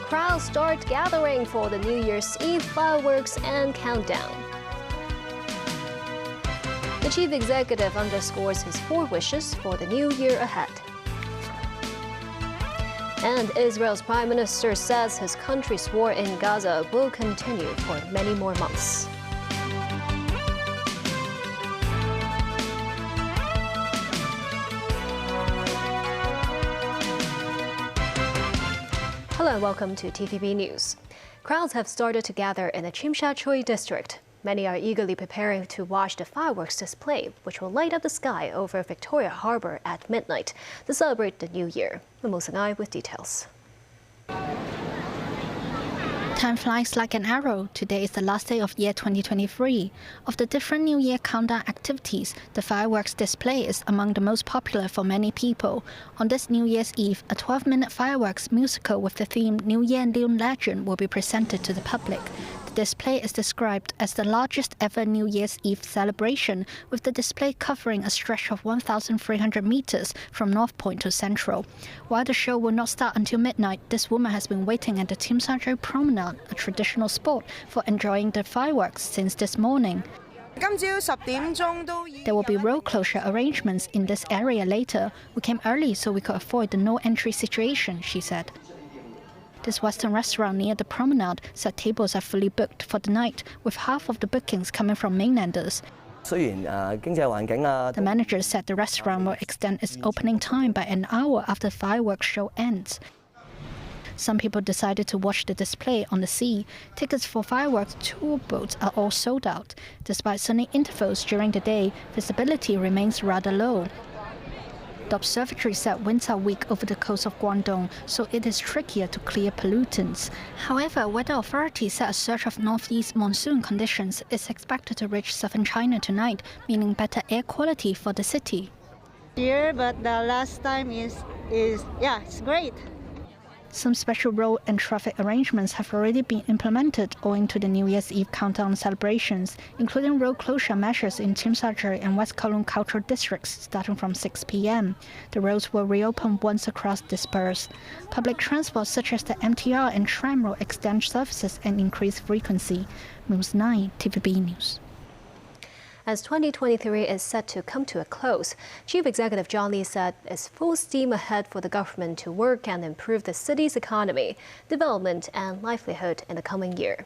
Crowds start gathering for the New Year's Eve fireworks and countdown. The chief executive underscores his 4 wishes for the new year ahead. And Israel's prime minister says his country's war in Gaza will continue for many more months. Hello and welcome to TVB News. Crowds have started to gather in the Chimsha-Choi district. Many are eagerly preparing to watch the fireworks display, which will light up the sky over Victoria Harbour at midnight to celebrate the new year. Musin with details. Time flies like an arrow. Today is the last day of year 2023. Of the different New Year countdown activities, the fireworks display is among the most popular for many people. On this New Year's Eve, a 12-minute fireworks musical with the theme New Year New Legend will be presented to the public. The display is described as the largest ever New Year's Eve celebration, with the display covering a stretch of 1,300 meters from North Point to Central. While the show will not start until midnight, this woman has been waiting at the Tim Sa Tsui Promenade, a traditional spot, for enjoying the fireworks since this morning. There will be road closure arrangements in this area later. We came early so we could avoid the no-entry situation, she said. This Western restaurant near the promenade said tables are fully booked for the night, with half of the bookings coming from mainlanders. The manager said the restaurant will extend its opening time by an hour after the fireworks show ends. Some people decided to watch the display on the sea. Tickets for fireworks tour boats are all sold out. Despite sunny intervals during the day, visibility remains rather low. The observatory said winds are weak over the coast of Guangdong, so it is trickier to clear pollutants. However, weather authorities said a surge of northeast monsoon conditions is expected to reach southern China tonight, meaning better air quality for the city. But the last time it's great. Some special road and traffic arrangements have already been implemented owing to the New Year's Eve countdown celebrations, including road closure measures in Tsim Sha Tsui and West Kowloon cultural districts starting from 6 p.m. The roads will reopen once across dispersed. Public transport such as the MTR and tram will extend services and increase frequency. News 9, TVB News. As 2023 is set to come to a close, Chief Executive John Lee said it's full steam ahead for the government to work and improve the city's economy, development and livelihood in the coming year.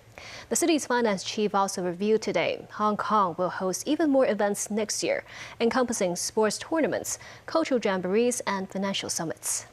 The city's finance chief also reviewed today Hong Kong will host even more events next year, encompassing sports tournaments, cultural jamborees and financial summits.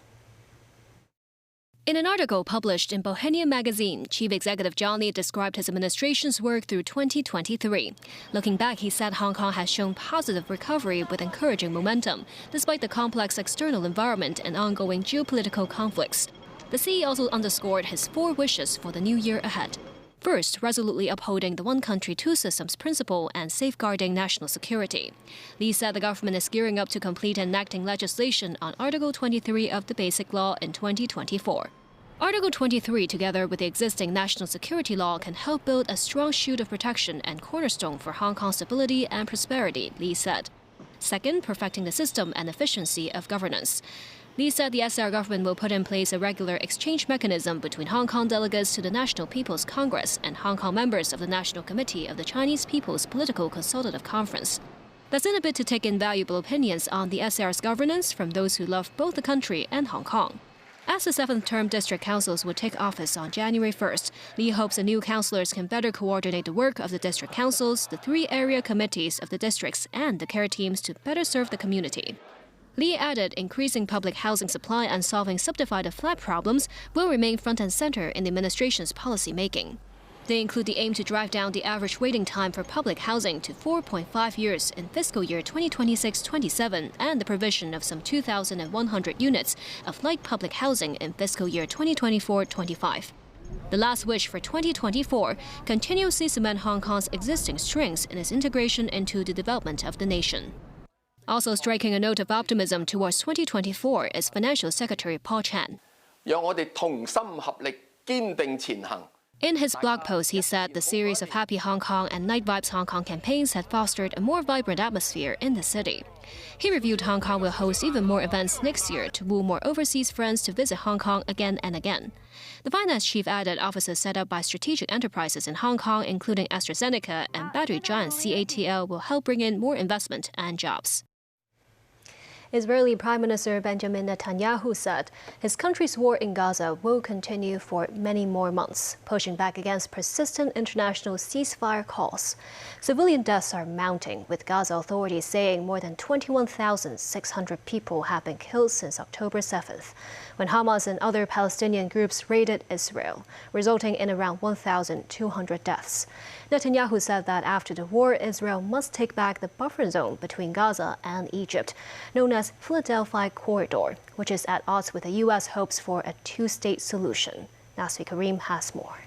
In an article published in Bohemian magazine, Chief Executive John Lee described his administration's work through 2023. Looking back, he said Hong Kong has shown positive recovery with encouraging momentum, despite the complex external environment and ongoing geopolitical conflicts. The CEO also underscored his 4 wishes for the new year ahead. First, resolutely upholding the one country, two systems principle and safeguarding national security. Lee said the government is gearing up to complete enacting legislation on Article 23 of the Basic Law in 2024. Article 23, together with the existing national security law, can help build a strong shield of protection and cornerstone for Hong Kong's stability and prosperity, Lee said. Second, perfecting the system and efficiency of governance. Lee said the SAR government will put in place a regular exchange mechanism between Hong Kong delegates to the National People's Congress and Hong Kong members of the National Committee of the Chinese People's Political Consultative Conference. That's in a bid to take in valuable opinions on the SAR's governance from those who love both the country and Hong Kong. As the 7th-term district councils will take office on January 1st, Lee hopes the new councillors can better coordinate the work of the district councils, the 3 area committees of the districts, and the care teams to better serve the community. Lee added increasing public housing supply and solving subdivided flat problems will remain front and center in the administration's policy making. They include the aim to drive down the average waiting time for public housing to 4.5 years in fiscal year 2026-27 and the provision of some 2,100 units of light public housing in fiscal year 2024-25. The last wish for 2024 continuously cement Hong Kong's existing strengths in its integration into the development of the nation. Also striking a note of optimism towards 2024 is Financial Secretary Paul Chan. 讓我哋同心合力，堅定前行。In his blog post, he said the series of Happy Hong Kong and Night Vibes Hong Kong campaigns had fostered a more vibrant atmosphere in the city. He revealed Hong Kong will host even more events next year to woo more overseas friends to visit Hong Kong again and again. The finance chief added offices set up by strategic enterprises in Hong Kong, including AstraZeneca and battery giant CATL, will help bring in more investment and jobs. Israeli Prime Minister Benjamin Netanyahu said his country's war in Gaza will continue for many more months, pushing back against persistent international ceasefire calls. Civilian deaths are mounting, with Gaza authorities saying more than 21,600 people have been killed since October 7th, when Hamas and other Palestinian groups raided Israel, resulting in around 1,200 deaths. Netanyahu said that after the war, Israel must take back the buffer zone between Gaza and Egypt, known as Philadelphia Corridor, which is at odds with the U.S. hopes for a two-state solution. Nasri Karim has more.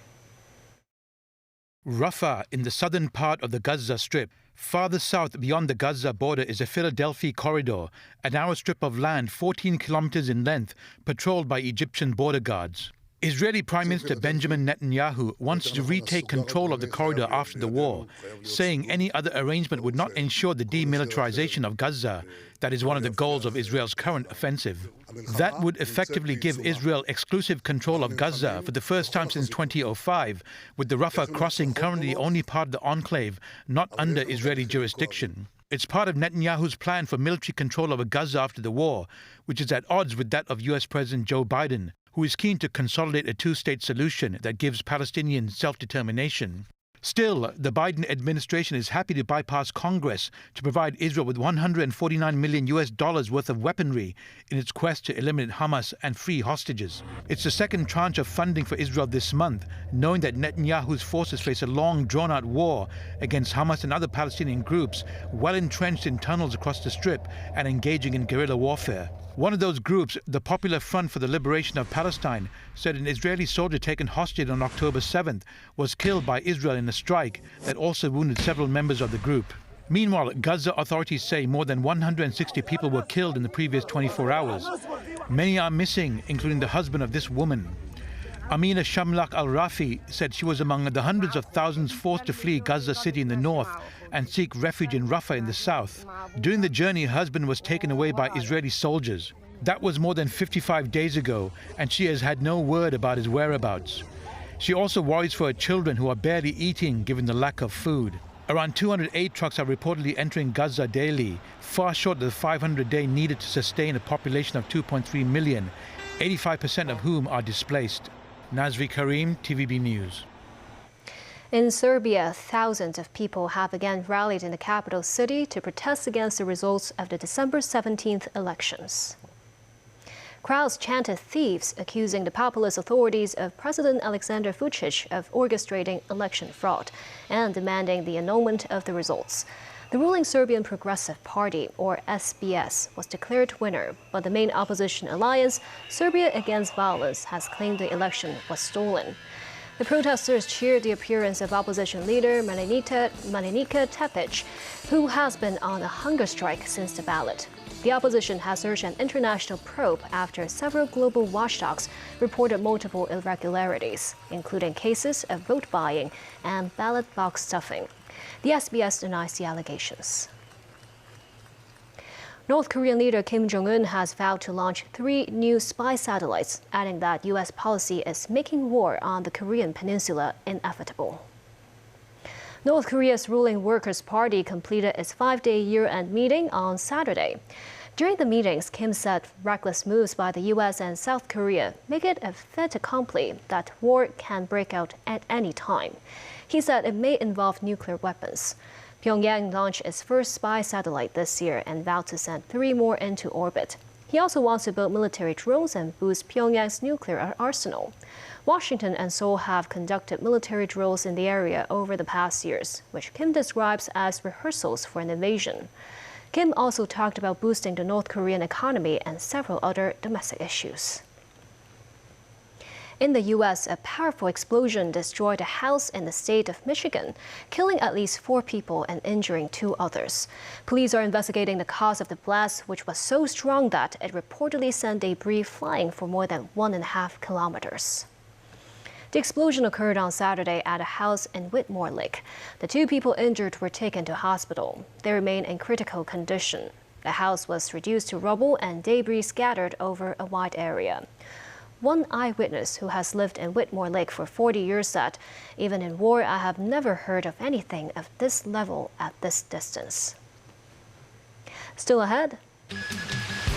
Rafah, in the southern part of the Gaza Strip. Farther south beyond the Gaza border is a Philadelphia Corridor, a narrow strip of land 14 kilometers in length, patrolled by Egyptian border guards. Israeli Prime Minister Benjamin Netanyahu wants to retake control of the corridor after the war, saying any other arrangement would not ensure the demilitarization of Gaza. That is one of the goals of Israel's current offensive. That would effectively give Israel exclusive control of Gaza for the first time since 2005, with the Rafah crossing currently only part of the enclave, not under Israeli jurisdiction. It's part of Netanyahu's plan for military control over Gaza after the war, which is at odds with that of US President Joe Biden, who is keen to consolidate a two-state solution that gives Palestinians self-determination. Still, the Biden administration is happy to bypass Congress to provide Israel with $149 million worth of weaponry in its quest to eliminate Hamas and free hostages. It's the second tranche of funding for Israel this month, knowing that Netanyahu's forces face a long, drawn-out war against Hamas and other Palestinian groups, well entrenched in tunnels across the Strip and engaging in guerrilla warfare. One of those groups, the Popular Front for the Liberation of Palestine, said an Israeli soldier taken hostage on October 7th was killed by Israel in a strike that also wounded several members of the group. Meanwhile, Gaza authorities say more than 160 people were killed in the previous 24 hours. Many are missing, including the husband of this woman. Amina Shamlak al-Rafi said she was among the hundreds of thousands forced to flee Gaza City in the north and seek refuge in Rafah in the south. During the journey, her husband was taken away by Israeli soldiers. That was more than 55 days ago, and she has had no word about his whereabouts. She also worries for her children, who are barely eating given the lack of food. Around 200 aid trucks are reportedly entering Gaza daily, far short of the 500 a day needed to sustain a population of 2.3 million, 85% of whom are displaced. Nasri Karim, TVB News. In Serbia, thousands of people have again rallied in the capital city to protest against the results of the December 17th elections. Crowds chanted thieves, accusing the populist authorities of President Alexander Vučić of orchestrating election fraud and demanding the annulment of the results. The ruling Serbian Progressive Party, or SBS, was declared winner, but the main opposition alliance, Serbia Against Violence, has claimed the election was stolen. The protesters cheered the appearance of opposition leader Marinika Tepic, who has been on a hunger strike since the ballot. The opposition has urged an international probe after several global watchdogs reported multiple irregularities, including cases of vote buying and ballot box stuffing. The SBS denies the allegations. North Korean leader Kim Jong-un has vowed to launch 3 new spy satellites, adding that U.S. policy is making war on the Korean peninsula inevitable. North Korea's ruling Workers' Party completed its 5-day year-end meeting on Saturday. During the meetings, Kim said reckless moves by the U.S. and South Korea make it a fait accompli that war can break out at any time. He said it may involve nuclear weapons. Pyongyang launched its first spy satellite this year and vowed to send 3 more into orbit. He also wants to build military drones and boost Pyongyang's nuclear arsenal. Washington and Seoul have conducted military drills in the area over the past years, which Kim describes as rehearsals for an invasion. Kim also talked about boosting the North Korean economy and several other domestic issues. In the U.S., a powerful explosion destroyed a house in the state of Michigan, killing at least 4 people and injuring 2 others. Police are investigating the cause of the blast, which was so strong that it reportedly sent debris flying for more than 1.5 kilometers. The explosion occurred on Saturday at a house in Whitmore Lake. The 2 people injured were taken to hospital. They remain in critical condition. The house was reduced to rubble and debris scattered over a wide area. One eyewitness who has lived in Whitmore Lake for 40 years said, "Even in war, I have never heard of anything of this level at this distance." Still ahead,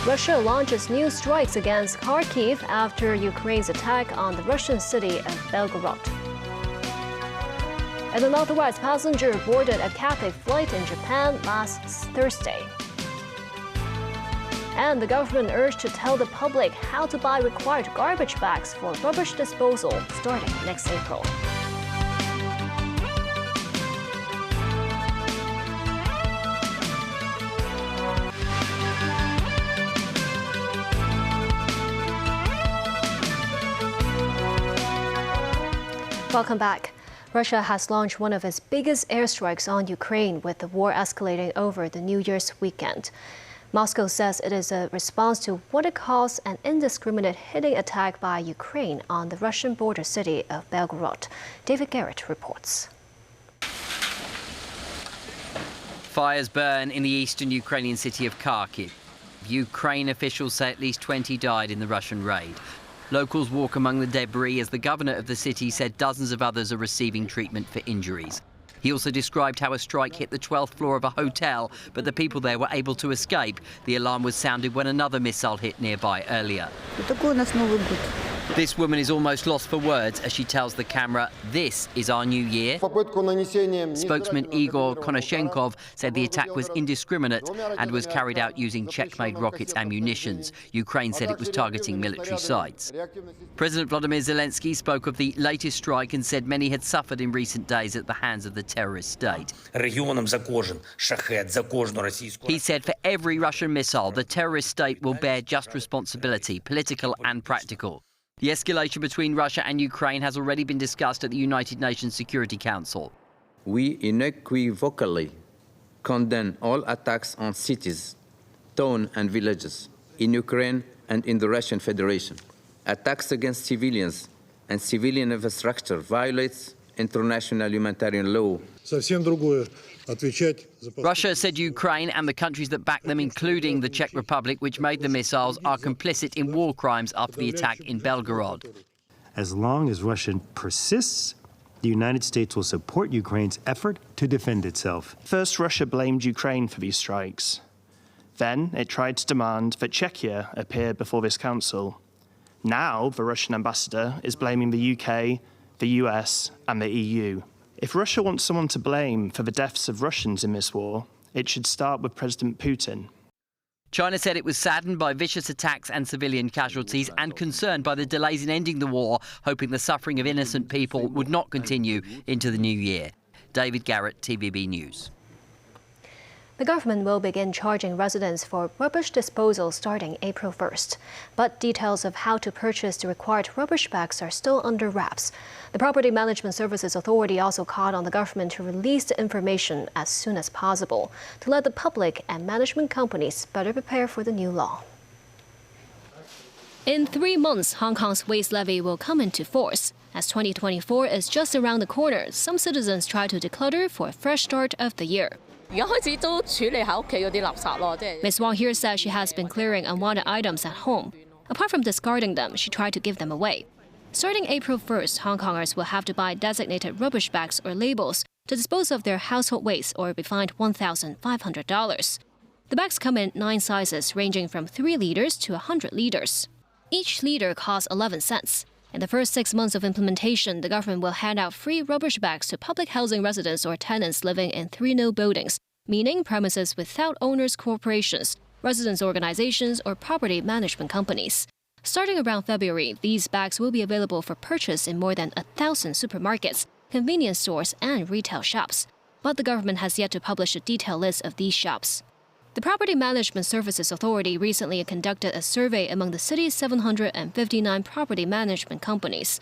Russia launches new strikes against Kharkiv after Ukraine's attack on the Russian city of Belgorod. An unauthorized passenger boarded a Cathy flight in Japan last Thursday. And the government urged to tell the public how to buy required garbage bags for rubbish disposal starting next April. Welcome back. Russia has launched one of its biggest airstrikes on Ukraine, with the war escalating over the New Year's weekend. Moscow says it is a response to what it calls an indiscriminate hitting attack by Ukraine on the Russian border city of Belgorod. David Garrett reports. Fires burn in the eastern Ukrainian city of Kharkiv. Ukraine officials say at least 20 died in the Russian raid. Locals walk among the debris as the governor of the city said dozens of others are receiving treatment for injuries. He also described how a strike hit the 12th floor of a hotel, but the people there were able to escape. The alarm was sounded when another missile hit nearby earlier. This woman is almost lost for words as she tells the camera, "This is our new year." Spokesman Igor Konashenkov said the attack was indiscriminate and was carried out using Czech-made rockets and munitions. Ukraine said it was targeting military sites. President Volodymyr Zelensky spoke of the latest strike and said many had suffered in recent days at the hands of the terrorist state. He said for every Russian missile, the terrorist state will bear just responsibility, political and practical. The escalation between Russia and Ukraine has already been discussed at the United Nations Security Council. We unequivocally condemn all attacks on cities, towns and villages in Ukraine and in the Russian Federation. Attacks against civilians and civilian infrastructure violates international humanitarian law. Russia said Ukraine and the countries that back them, including the Czech Republic, which made the missiles, are complicit in war crimes after the attack in Belgorod. As long as Russia persists, the United States will support Ukraine's effort to defend itself. First, Russia blamed Ukraine for these strikes. Then it tried to demand that Czechia appear before this council. Now the Russian ambassador is blaming the UK, the US and the EU. If Russia wants someone to blame for the deaths of Russians in this war, it should start with President Putin. China said it was saddened by vicious attacks and civilian casualties and concerned by the delays in ending the war, hoping the suffering of innocent people would not continue into the new year. David Garrett, TVB News. The government will begin charging residents for rubbish disposal starting April 1st. But details of how to purchase the required rubbish bags are still under wraps. The Property Management Services Authority also called on the government to release the information as soon as possible to let the public and management companies better prepare for the new law. In 3 months, Hong Kong's waste levy will come into force. As 2024 is just around the corner, some citizens try to declutter for a fresh start of the year. Ms. Wang here says she has been clearing unwanted items at home. Apart from discarding them, she tried to give them away. Starting April 1st, Hong Kongers will have to buy designated rubbish bags or labels to dispose of their household waste or be fined $1,500. The bags come in 9 sizes, ranging from 3 liters to 100 liters. Each liter costs 11 cents. In the first 6 months of implementation, the government will hand out free rubbish bags to public housing residents or tenants living in 3-no buildings, meaning premises without owners' corporations, residents' organizations, or property management companies. Starting around February, these bags will be available for purchase in more than 1,000 supermarkets, convenience stores, and retail shops. But the government has yet to publish a detailed list of these shops. The Property Management Services Authority recently conducted a survey among the city's 759 property management companies.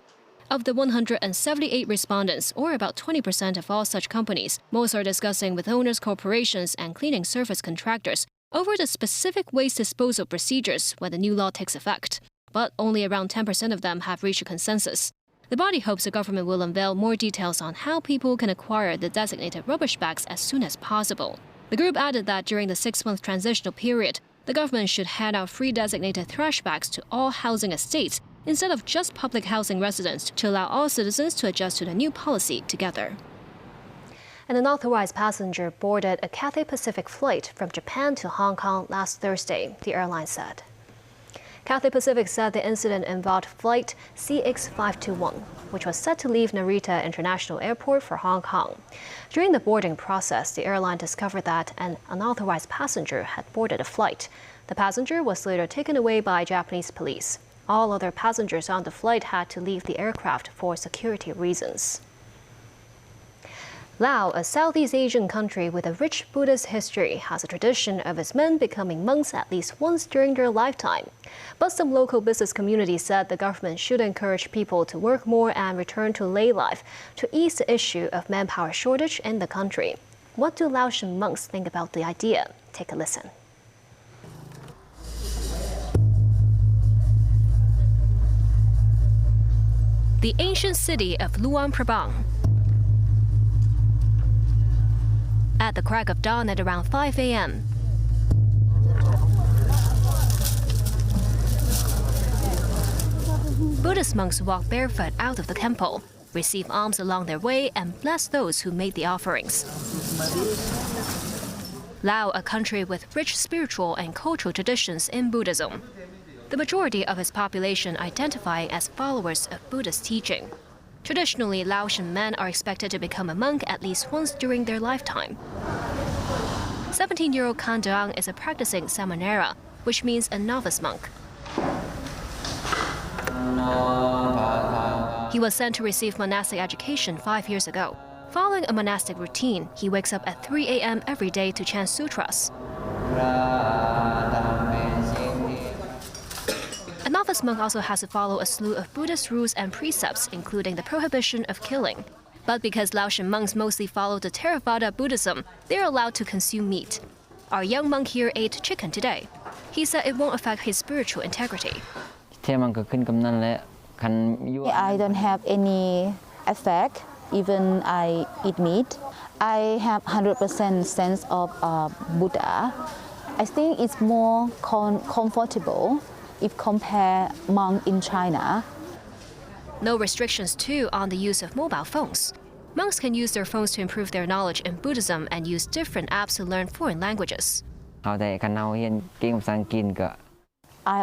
Of the 178 respondents, or about 20% of all such companies, most are discussing with owners' corporations and cleaning service contractors over the specific waste disposal procedures when the new law takes effect. But only around 10% of them have reached a consensus. The body hopes the government will unveil more details on how people can acquire the designated rubbish bags as soon as possible. The group added that during the 6-month transitional period, the government should hand out free designated trash bags to all housing estates instead of just public housing residents to allow all citizens to adjust to the new policy together. An unauthorized passenger boarded a Cathay Pacific flight from Japan to Hong Kong last Thursday, the airline said. Cathay Pacific said the incident involved flight CX521, which was set to leave Narita International Airport for Hong Kong. During the boarding process, the airline discovered that an unauthorized passenger had boarded a flight. The passenger was later taken away by Japanese police. All other passengers on the flight had to leave the aircraft for security reasons. Laos, a Southeast Asian country with a rich Buddhist history, has a tradition of its men becoming monks at least once during their lifetime. But some local business communities said the government should encourage people to work more and return to lay life to ease the issue of manpower shortage in the country. What do Laotian monks think about the idea? Take a listen. The ancient city of Luang Prabang. At the crack of dawn at around 5 a.m., Buddhist monks walk barefoot out of the temple, receive alms along their way, and bless those who made the offerings. Laos, a country with rich spiritual and cultural traditions in Buddhism. The majority of its population identifying as followers of Buddhist teaching. Traditionally, Laotian men are expected to become a monk at least once during their lifetime. 17-year-old Kan Deang is a practicing samanera, which means a novice monk. He was sent to receive monastic education 5 years ago. Following a monastic routine, he wakes up at 3 a.m. every day to chant sutras. A novice monk also has to follow a slew of Buddhist rules and precepts, including the prohibition of killing. But because Laotian monks mostly follow the Theravada Buddhism, they are allowed to consume meat. Our young monk here ate chicken today. He said it won't affect his spiritual integrity. I don't have any effect, even I eat meat. I have 100% sense of Buddha. I think it's more comfortable if compare monk in China. No restrictions, too, on the use of mobile phones. Monks can use their phones to improve their knowledge in Buddhism and use different apps to learn foreign languages. I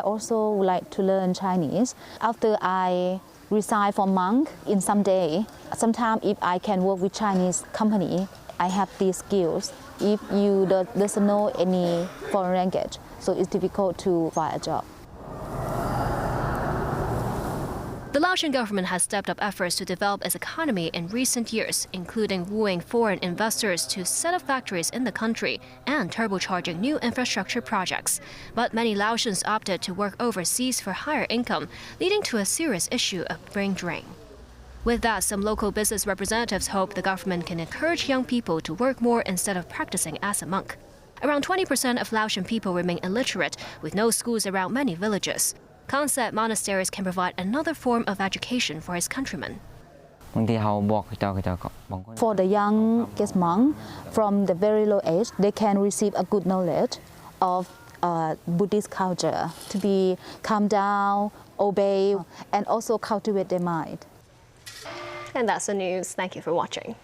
also would like to learn Chinese. After I resign from monk in some day, sometimes if I can work with Chinese company, I have these skills. If you doesn't know any foreign language, so it's difficult to find a job. The Laotian government has stepped up efforts to develop its economy in recent years, including wooing foreign investors to set up factories in the country and turbocharging new infrastructure projects. But many Laotians opted to work overseas for higher income, leading to a serious issue of brain drain. With that, some local business representatives hope the government can encourage young people to work more instead of practicing as a monk. Around 20% of Laotian people remain illiterate, with no schools around many villages. Khan said monasteries can provide another form of education for his countrymen. For the young monk, from the very low age, they can receive a good knowledge of Buddhist culture, to be calm down, obey, and also cultivate their mind. And that's the news. Thank you for watching.